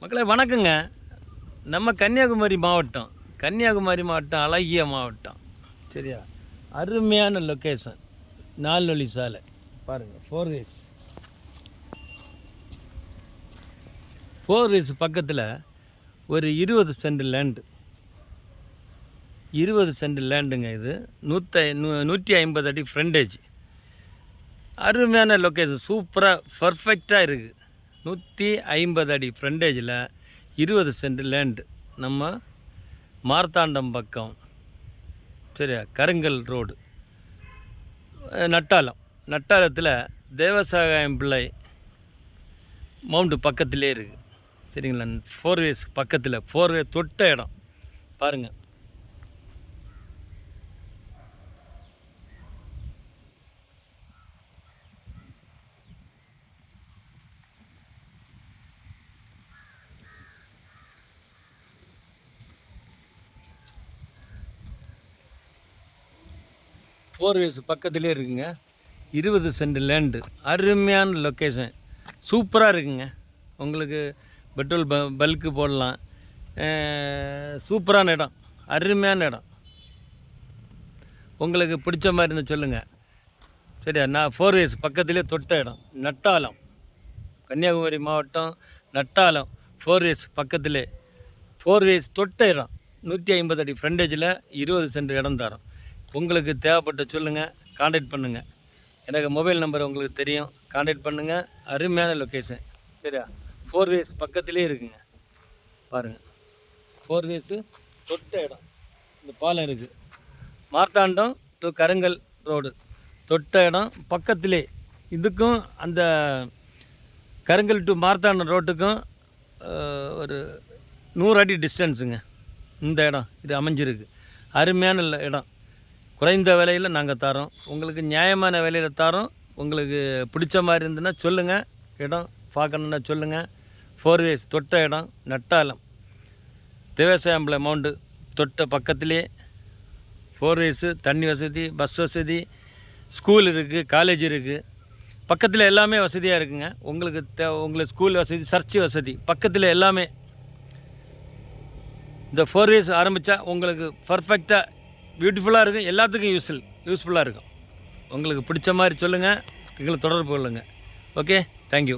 மக்களே வணக்கங்க. நம்ம கன்னியாகுமரி மாவட்டம் அழகிய மாவட்டம். சரியா, அருமையான லொக்கேஷன். 4 வழி சாலை பாருங்கள். 4 வேஸ் பக்கத்தில் ஒரு 20 சென்ட் லேண்டு. 20 சென்ட் லேண்டுங்க. இது 150 அடி ஃப்ரண்டேஜ். அருமையான லொக்கேஷன், சூப்பராக பர்ஃபெக்டாக இருக்குது. 150 அடி ஃப்ரண்டேஜில் 20 சென்ட் லேண்டு. நம்ம மார்த்தாண்டம் பக்கம். சரியா, கருங்கல் ரோடு, நட்டாலத்தில் தேவசாயம் பிள்ளை மவுண்டு பக்கத்திலே இருக்குது. சரிங்களா, 4 வேஸ் பக்கத்தில் 4 வே தொட்ட இடம் பாருங்கள். ஃபோர் வேஸ் பக்கத்துலேயே இருக்குங்க. 20 சென்ட் லேண்டு. அருமையான லொக்கேஷன், சூப்பராக இருக்குங்க. உங்களுக்கு பெட்ரோல் பல்க்கு போடலாம். சூப்பரான இடம், அருமையான இடம். உங்களுக்கு பிடிச்ச மாதிரி இருந்தால் சொல்லுங்கள். சரியா, நான் 4 வேஸ் பக்கத்துலேயே தொட்ட இடம். நட்டாலம், கன்னியாகுமரி மாவட்டம் நட்டாலம். 4 வேஸ் பக்கத்திலே 4 வேஸ் தொட்ட இடம். 150 அடி ஃப்ரண்டேஜில் 20 சென்ட் இடம் தரோம். உங்களுக்கு தேவைப்பட்ட சொல்லுங்கள், கான்டாக்ட் பண்ணுங்கள். எனக்கு மொபைல் நம்பர் உங்களுக்கு தெரியும், கான்டாக்ட் பண்ணுங்கள். அருமையான லொக்கேஷன். சரியா, 4 வேஸ் பக்கத்திலே இருக்குங்க. பாருங்கள், 4 வேஸு தொட்ட இடம். இந்த பாலம் இருக்குது. மார்த்தாண்டம் டு கருங்கல் ரோடு தொட்ட இடம் பக்கத்திலே. இதுக்கும் அந்த கருங்கல் டு மார்த்தாண்டம் ரோட்டுக்கும் ஒரு 100 அடி டிஸ்டன்ஸுங்க. இந்த இடம் இது அமைஞ்சிருக்கு. அருமையான இடம். குறைந்த விலையில் நாங்கள் தரோம். உங்களுக்கு நியாயமான விலையில் தரோம். உங்களுக்கு பிடிச்ச மாதிரி இருந்துன்னா சொல்லுங்கள். இடம் பார்க்கணுன்னா சொல்லுங்கள். 4 வேஸ் தொட்ட இடம். நட்டாலம் தேவசாயம்பிள்ளை மவுண்டு தொட்ட பக்கத்திலே 4 வேஸு. தண்ணி வசதி, பஸ் வசதி, ஸ்கூல் இருக்குது, காலேஜ் இருக்குது. பக்கத்தில் எல்லாமே வசதியாக இருக்குங்க. உங்களுக்கு ஸ்கூல் வசதி, சர்ச்சு வசதி பக்கத்தில் எல்லாமே. இந்த 4 வேஸ் ஆரம்பித்தா உங்களுக்கு பர்ஃபெக்டாக பியூட்டிஃபுல்லாக இருக்கும். எல்லாத்துக்கும் யூஸ்ஃபுல்லாக இருக்கும். உங்களுக்கு பிடிச்ச மாதிரி சொல்லுங்கள். எங்களை தொடர்பு கொள்ளுங்கள். Okay, thank you.